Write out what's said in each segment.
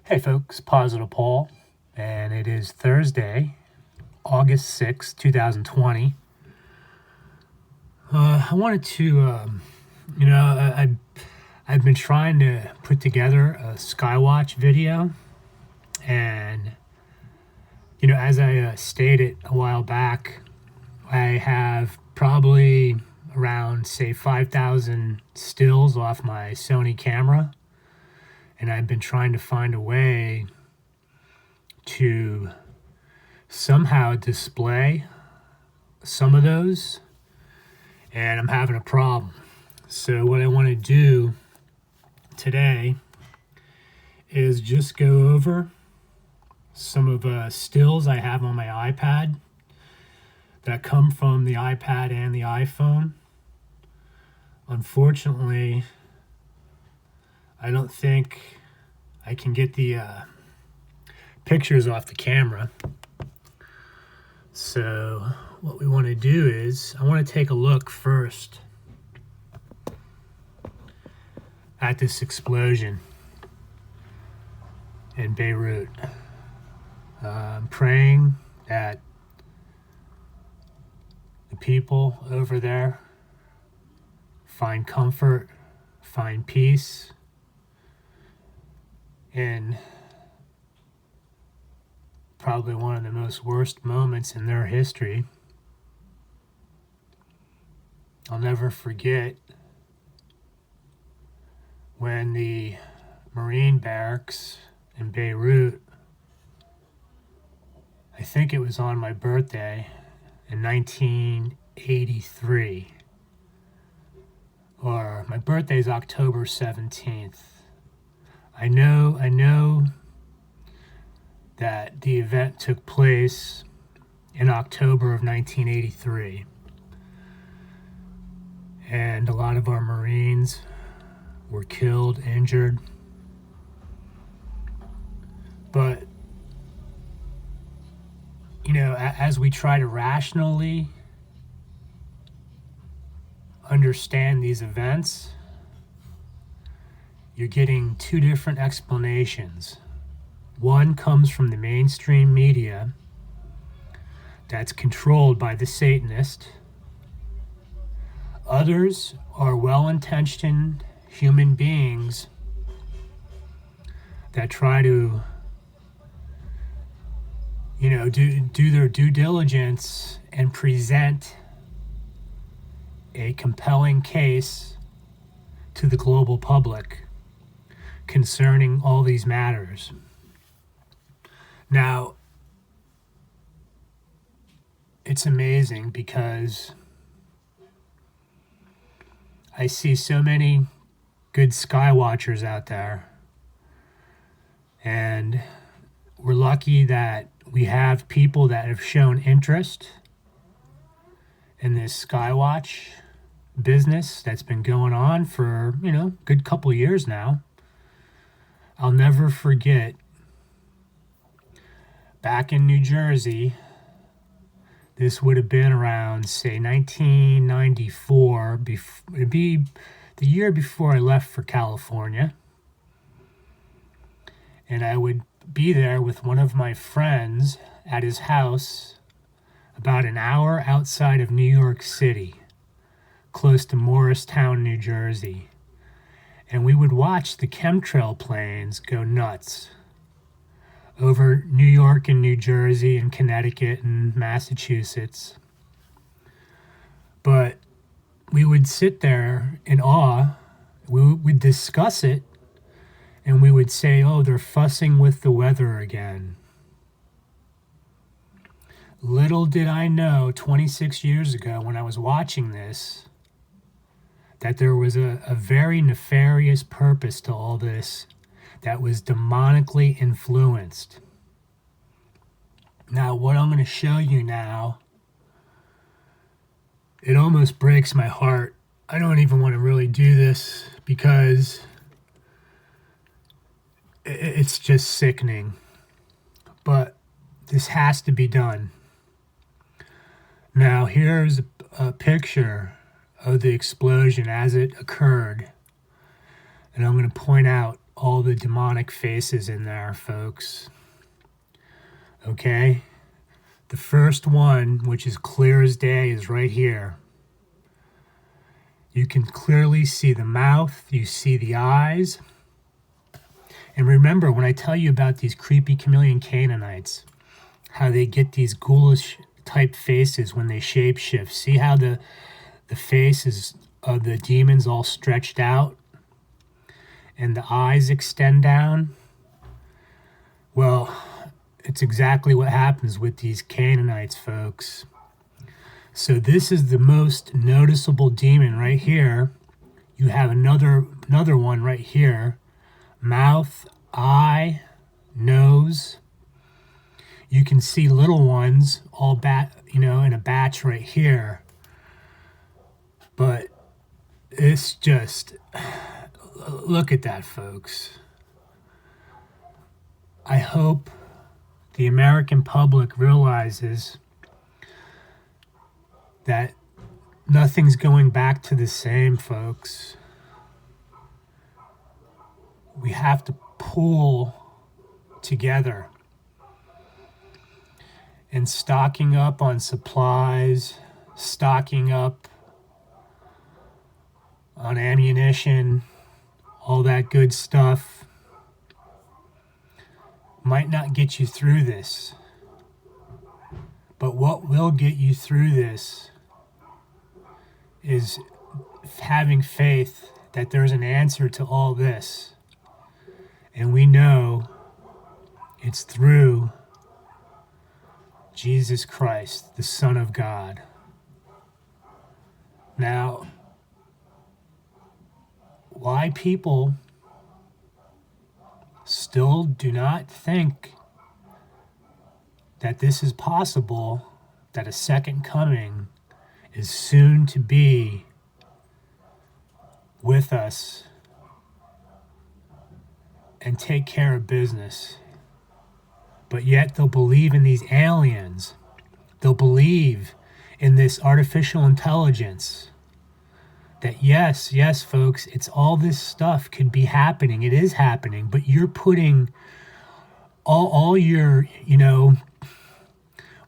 Hey folks, Positive Paul, and it is Thursday, August 6th, 2020. I wanted to, I've been trying to put together a Skywatch video, and, as I stated a while back, I have probably around, say, 5,000 stills off my Sony camera, and I've been trying to find a way to somehow display some of those, and I'm having a problem. So what I want to do today is just go over some of stills I have on my iPad that come from the iPad and the iPhone. Unfortunately, I don't think I can get the pictures off the camera. So what we want to do is I want to take a look first at this explosion in Beirut. I'm praying that the people over there find comfort, find peace in probably one of the most worst moments in their history. I'll never forget when the Marine barracks in Beirut, I think it was on my birthday in 1983, or my birthday's October 17th. I know that the event took place in October of 1983, and a lot of our Marines were killed, injured. But, as we try to rationally understand these events, you're getting two different explanations. One comes from the mainstream media that's controlled by the Satanist. Others are well-intentioned human beings that try to, do their due diligence and present a compelling case to the global public concerning all these matters. Now, it's amazing because I see so many good Skywatchers out there, and we're lucky that we have people that have shown interest in this Skywatch business that's been going on for, a good couple years now. I'll never forget back in New Jersey, this would have been around, say, 1994. It'd be the year before I left for California. And I would be there with one of my friends at his house about an hour outside of New York City, close to Morristown, New Jersey. And we would watch the chemtrail planes go nuts over New York and New Jersey and Connecticut and Massachusetts. But we would sit there in awe. We would discuss it, and we would say, oh, they're fussing with the weather again. Little did I know 26 years ago when I was watching this that there was a very nefarious purpose to all this that was demonically influenced. Now, what I'm going to show you now, it almost breaks my heart. I don't even want to really do this because it's just sickening. But this has to be done. Now, here's a picture of the explosion as it occurred. And I'm going to point out all the demonic faces in there, folks. Okay? The first one, which is clear as day, is right here. You can clearly see the mouth, you see the eyes. And remember, when I tell you about these creepy chameleon Canaanites, how they get these ghoulish type faces when they shapeshift. See how the faces of the demons all stretched out and the eyes extend down? Well, it's exactly what happens with these Canaanites, folks. So this is the most noticeable demon right here. You have another one right here. Mouth, eye, nose. You can see little ones all in a batch right here. But it's just, look at that, folks. I hope the American public realizes that nothing's going back to the same, folks. We have to pull together and stocking up on supplies, stocking up on ammunition, all that good stuff might not get you through this. But what will get you through this is having faith that there's an answer to all this. And we know it's through Jesus Christ, the Son of God. Now, why people still do not think that this is possible, that a second coming is soon to be with us and take care of business. But yet they'll believe in these aliens. They'll believe in this artificial intelligence. That yes, folks, it's all this stuff could be happening. It is happening, but you're putting all your,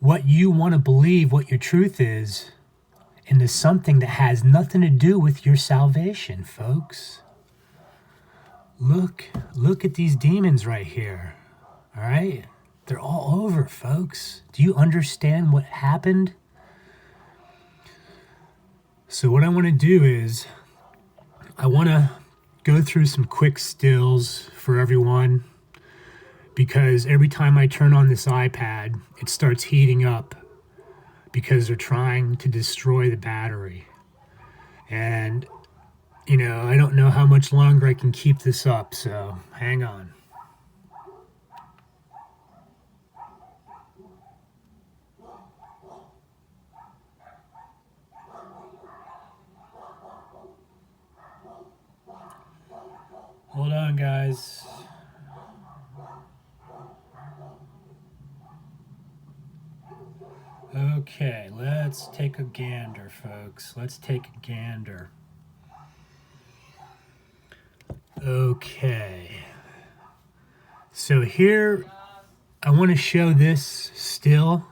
what you want to believe, what your truth is, into something that has nothing to do with your salvation, folks. Look at these demons right here, all right? They're all over, folks. Do you understand what happened? So what I want to do is I want to go through some quick stills for everyone, because every time I turn on this iPad, it starts heating up because they're trying to destroy the battery. And, I don't know how much longer I can keep this up, so hang on. Hold on, guys. Okay, let's take a gander, folks. Let's take a gander. Okay. So here, I want to show this still.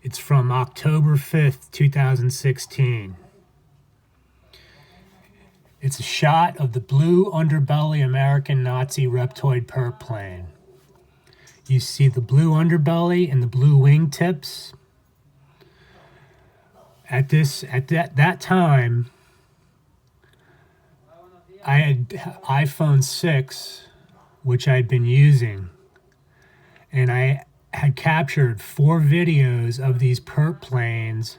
It's from October 5th, 2016. It's a shot of the blue underbelly American Nazi Reptoid perp plane. You see the blue underbelly and the blue wingtips. At that time, I had iPhone 6, which I'd been using, and I had captured 4 videos of these perp planes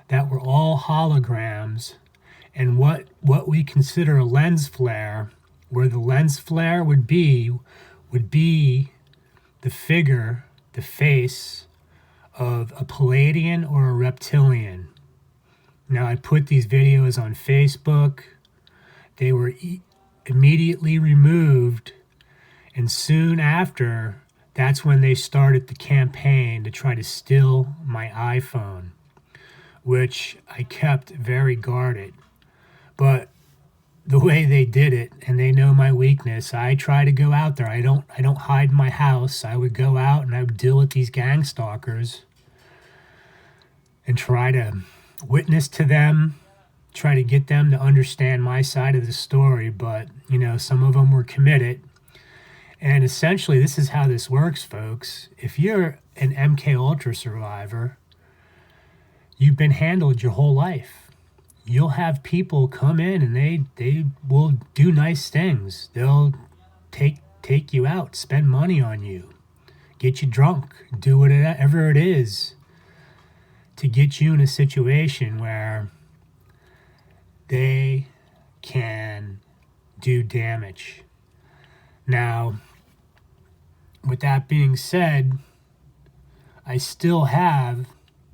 that were all holograms, and what we consider a lens flare, where the lens flare would be the figure, the face of a Palladian or a reptilian. Now, I put these videos on Facebook. They were immediately removed, and soon after, that's when they started the campaign to try to steal my iPhone, which I kept very guarded. But the way they did it, and they know my weakness. I try to go out there. I don't hide in my house. I would go out and I would deal with these gang stalkers and try to witness to them, try to get them to understand my side of the story. But, some of them were committed. And essentially, this is how this works, folks. If you're an MK Ultra survivor, you've been handled your whole life. You'll have people come in and they will do nice things. They'll take you out, spend money on you, get you drunk, do whatever it is to get you in a situation where they can do damage. Now, with that being said, I still have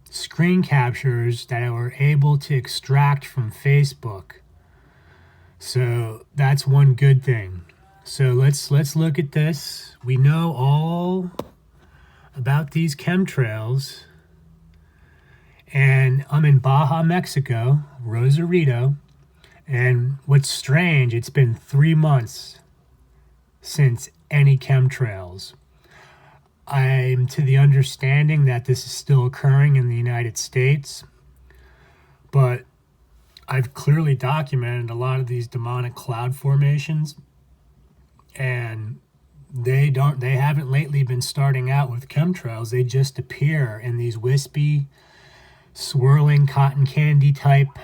screen captures that I were able to extract from Facebook. So that's one good thing. So let's look at this. We know all about these chemtrails. And I'm in Baja, Mexico, Rosarito. And what's strange, it's been 3 months since any chemtrails. I'm to the understanding that this is still occurring in the United States, but I've clearly documented a lot of these demonic cloud formations, and they haven't lately been starting out with chemtrails. They just appear in these wispy, swirling cotton candy type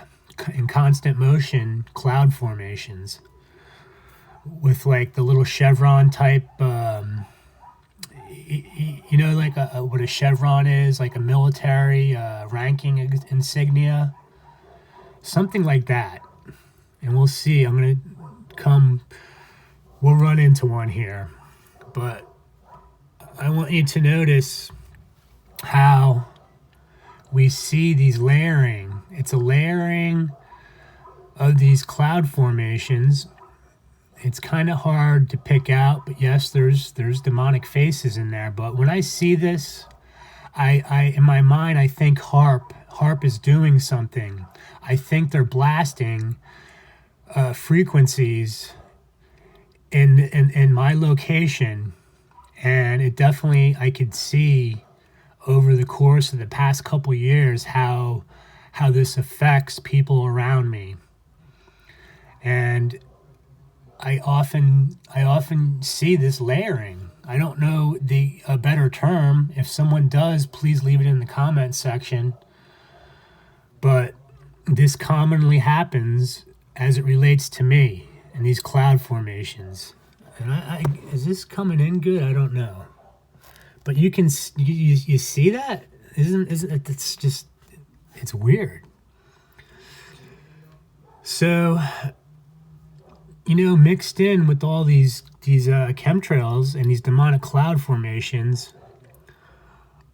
in constant motion cloud formations with like the little chevron type, like what a chevron is, like a military ranking insignia, something like that. And we'll see. We'll run into one here. But I want you to notice how we see these layering. It's a layering of these cloud formations. It's kind of hard to pick out, but yes, there's demonic faces in there. But when I see this, I in my mind, I think HAARP is doing something. I think they're blasting frequencies in my location, and it definitely, I could see over the course of the past couple years how this affects people around me. And I often see this layering. I don't know a better term. If someone does, please leave it in the comment section. But this commonly happens as it relates to me and these cloud formations. And is this coming in good? I don't know. But you can you see that? Isn't it's just, it's weird. So, mixed in with all these chemtrails and these demonic cloud formations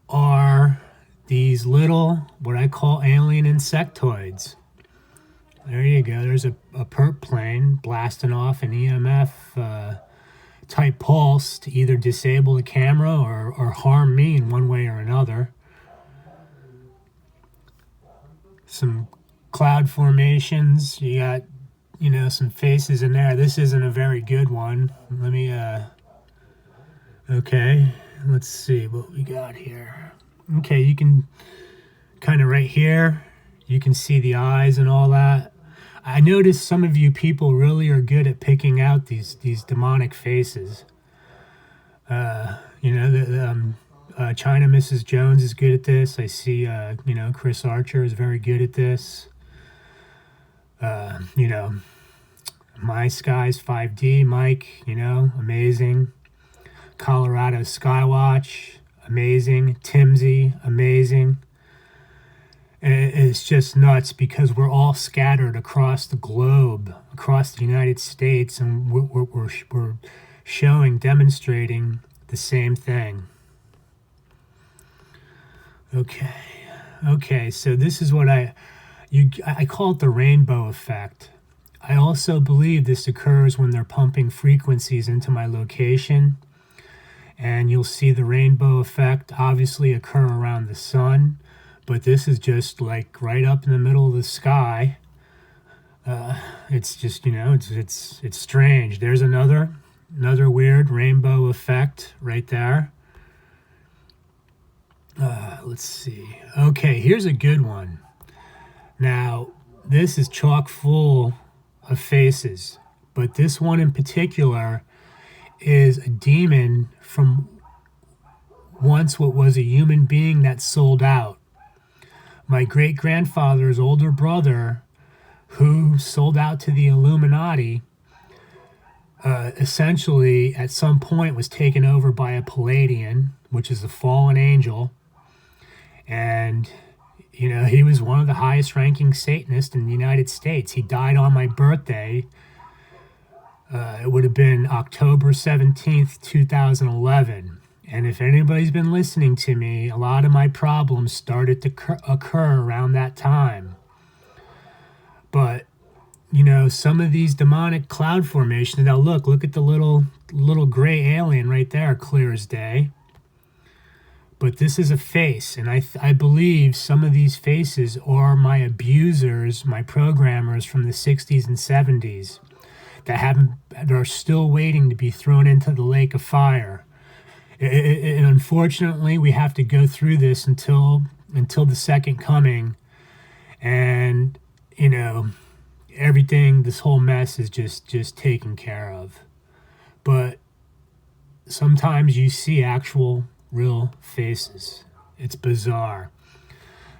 are these little, what I call alien insectoids. There you go. There's a perp plane blasting off an EMF type pulse to either disable the camera or harm me in one way or another. Some cloud formations. You got some faces in there. This isn't a very good one. Let me, okay, let's see what we got here. Okay, you can kind of right here, you can see the eyes and all that. I noticed some of you people really are good at picking out these demonic faces. China Mrs. Jones is good at this. I see, Chris Archer is very good at this. My Skies 5D, Mike, amazing. Colorado Skywatch, amazing. Timsy, amazing. And it's just nuts because we're all scattered across the globe, across the United States, and we're demonstrating the same thing. Okay, so this is what I call it the rainbow effect. I also believe this occurs when they're pumping frequencies into my location, and you'll see the rainbow effect obviously occur around the sun, but this is just like right up in the middle of the sky. It's just, it's strange. There's another weird rainbow effect right there. Let's see. Okay, here's a good one. Now, this is chock full of faces, but this one in particular is a demon from once what was a human being that sold out. My great grandfather's older brother, who sold out to the Illuminati, essentially at some point was taken over by a Palladian, which is a fallen angel. And, he was one of the highest ranking Satanists in the United States. He died on my birthday. It would have been October 17th, 2011. And if anybody's been listening to me, a lot of my problems started to occur around that time. But, some of these demonic cloud formations, now look at the little gray alien right there, clear as day. But this is a face, and I believe some of these faces are my abusers, my programmers from the 60s and 70s that are still waiting to be thrown into the lake of fire. And unfortunately, we have to go through this until the second coming, and everything, this whole mess is just taken care of. But sometimes you see actual real faces. It's bizarre.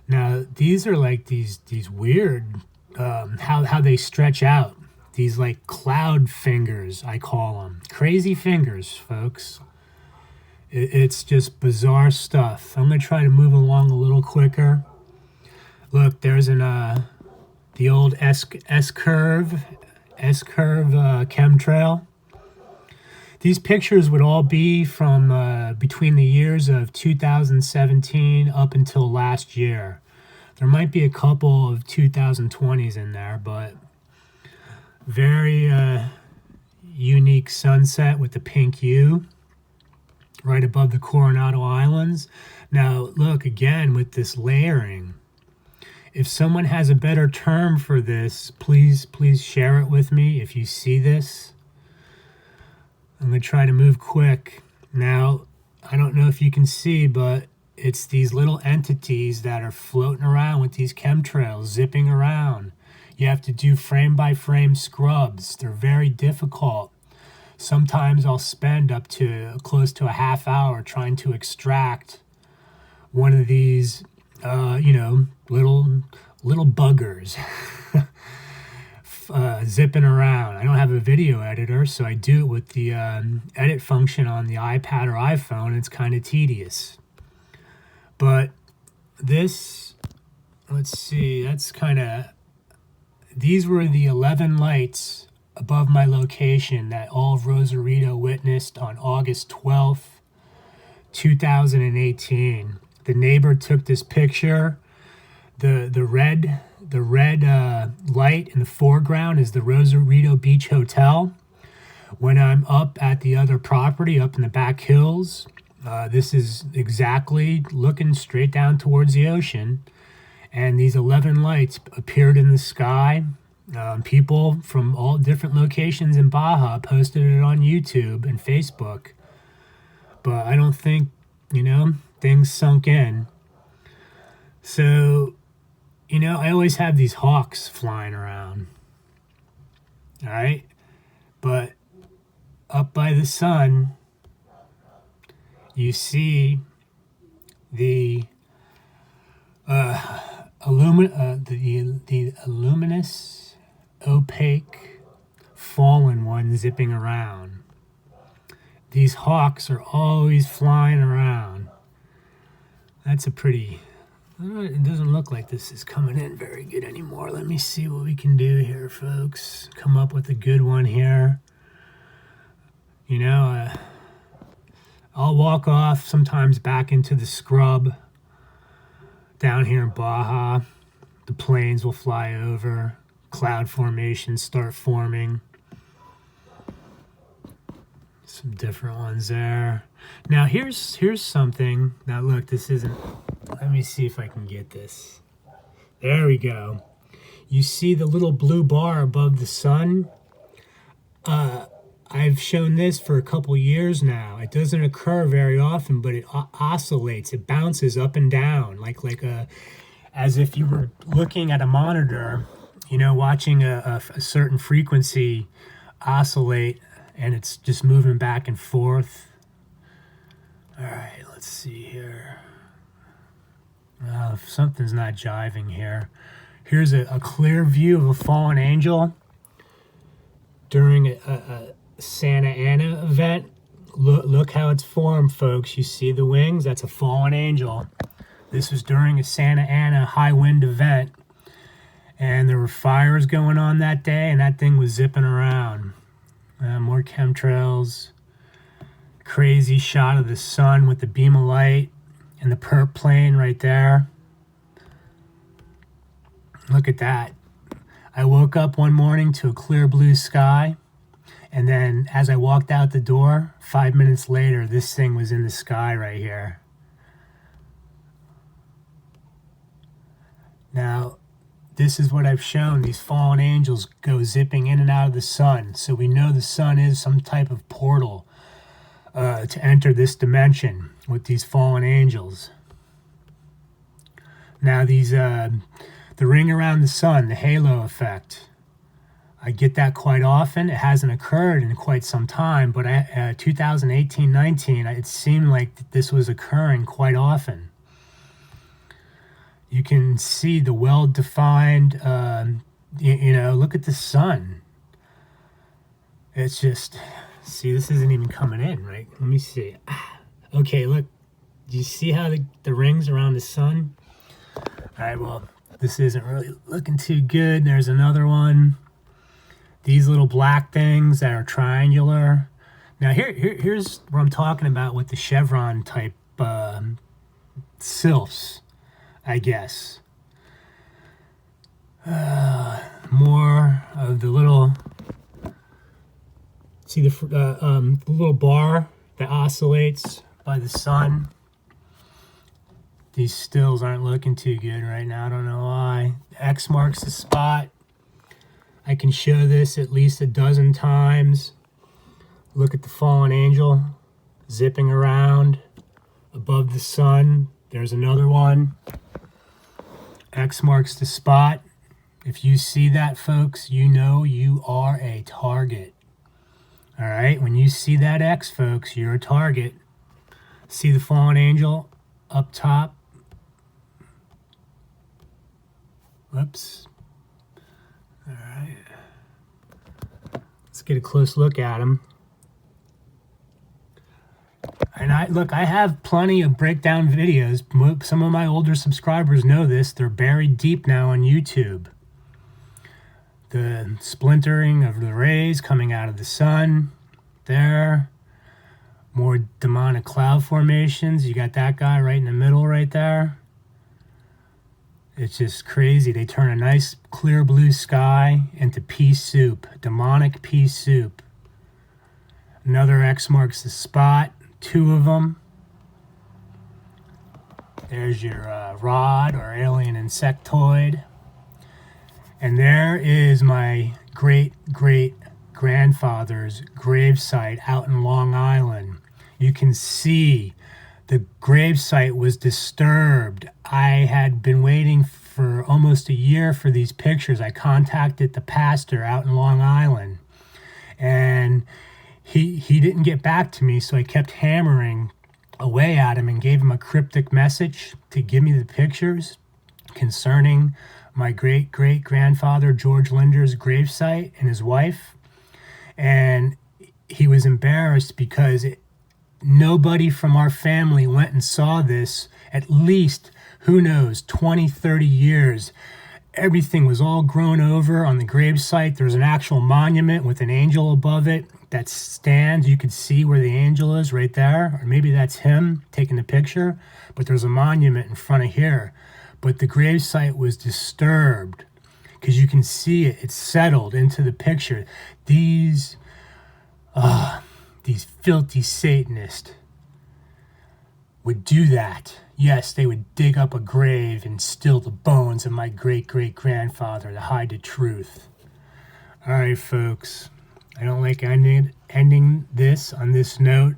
Now, these are like these weird how they stretch out. These like cloud fingers, I call them. Crazy fingers, folks. It's just bizarre stuff. I'm going to try to move along a little quicker. Look, there's the old S-curve chemtrail. These pictures would all be from between the years of 2017 up until last year. There might be a couple of 2020s in there, but very unique sunset with the pink U right above the Coronado Islands. Now, look, again, with this layering. If someone has a better term for this, please share it with me if you see this. I'm going to try to move quick. Now, I don't know if you can see, but it's these little entities that are floating around with these chemtrails, zipping around. You have to do frame-by-frame scrubs. They're very difficult. Sometimes I'll spend up to close to a half hour trying to extract one of these, little buggers zipping around. I don't have a video editor, so I do it with the edit function on the iPad or iPhone. It's kind of tedious. But this, let's see, these were the 11 lights above my location that all of Rosarito witnessed on August 12th, 2018. The neighbor took this picture. The red light in the foreground is the Rosarito Beach Hotel. When I'm up at the other property, up in the back hills, this is exactly looking straight down towards the ocean. And these 11 lights appeared in the sky. People from all different locations in Baja posted it on YouTube and Facebook. But I don't think, things sunk in. So, I always have these hawks flying around. All right? But up by the sun, you see the luminous, opaque, fallen one zipping around. These hawks are always flying around. That's a pretty... It doesn't look like this is coming in very good anymore. Let me see what we can do here, folks. Come up with a good one here. I'll walk off sometimes back into the scrub down here in Baja. The planes will fly over. Cloud formations start forming. Some different ones there. Now here's something. Now look, this isn't... Let me see if I can get this. There we go. you see the little blue bar above the sun. I've shown this for a couple years now. It doesn't occur very often, but it oscillates. It bounces up and down as if you were looking at a monitor, watching a certain frequency oscillate, and it's just moving back and forth. All right, let's see here. Something's not jiving here. Here's a clear view of a fallen angel during a Santa Ana event. Look how it's formed, folks. You see the wings? That's a fallen angel. This was during a Santa Ana high wind event, and there were fires going on that day, and that thing was zipping around. More chemtrails. Crazy shot of the sun with the beam of light and the perp plane right there. Look at that. I woke up one morning to a clear blue sky, and then as I walked out the door, 5 minutes later, this thing was in the sky right here. Now, this is what I've shown. These fallen angels go zipping in and out of the sun. So we know the sun is some type of portal to enter this dimension with these fallen angels. Now, the ring around the sun, the halo effect, I get that quite often. It hasn't occurred in quite some time, but 2018-19, it seemed like this was occurring quite often. You can see the well-defined, look at the sun. It's just, see, this isn't even coming in, right? Let me see. Okay, look. Do you see how the rings around the sun? All right, well, this isn't really looking too good. There's another one. These little black things that are triangular. Now, here's what I'm talking about with the chevron type sylphs, I guess. More of the little, see the little bar that oscillates by the sun. These stills aren't looking too good right now. I don't know why. X marks the spot. I can show this at least a dozen times. Look at the fallen angel zipping around above the sun. There's another one. X marks the spot. If you see that, folks, you know you are a target. All right? When you see that X, folks, you're a target. See the fallen angel up top? Whoops. All right. Let's get a close look at him. And I have plenty of breakdown videos. Some of my older subscribers know this. They're buried deep now on YouTube. The splintering of the rays coming out of the sun. There. More demonic cloud formations. You got that guy right in the middle right there. It's just crazy. They turn a nice clear blue sky into pea soup. Demonic pea soup. Another X marks the spot. 2 of them. There's your rod or alien insectoid. And there is my great-great-grandfather's gravesite out in Long Island. You can see the gravesite was disturbed. I had been waiting for almost a year for these pictures. I contacted the pastor out in Long Island, and he didn't get back to me, so I kept hammering away at him and gave him a cryptic message to give me the pictures concerning my great-great-grandfather George Linder's gravesite and his wife. And he was embarrassed because nobody from our family went and saw this. At least, who knows, 20, 30 years. Everything was all grown over on the gravesite. There's an actual monument with an angel above it that stands. You could see where the angel is right there. Or maybe that's him taking the picture. But there's a monument in front of here. But the gravesite was disturbed because you can see it. It's settled into the picture. These filthy Satanists would do that. Yes, they would dig up a grave and steal the bones of my great-great-grandfather to hide the truth. All right, folks. I don't like ending this on this note.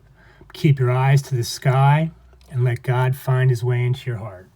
Keep your eyes to the sky and let God find his way into your heart.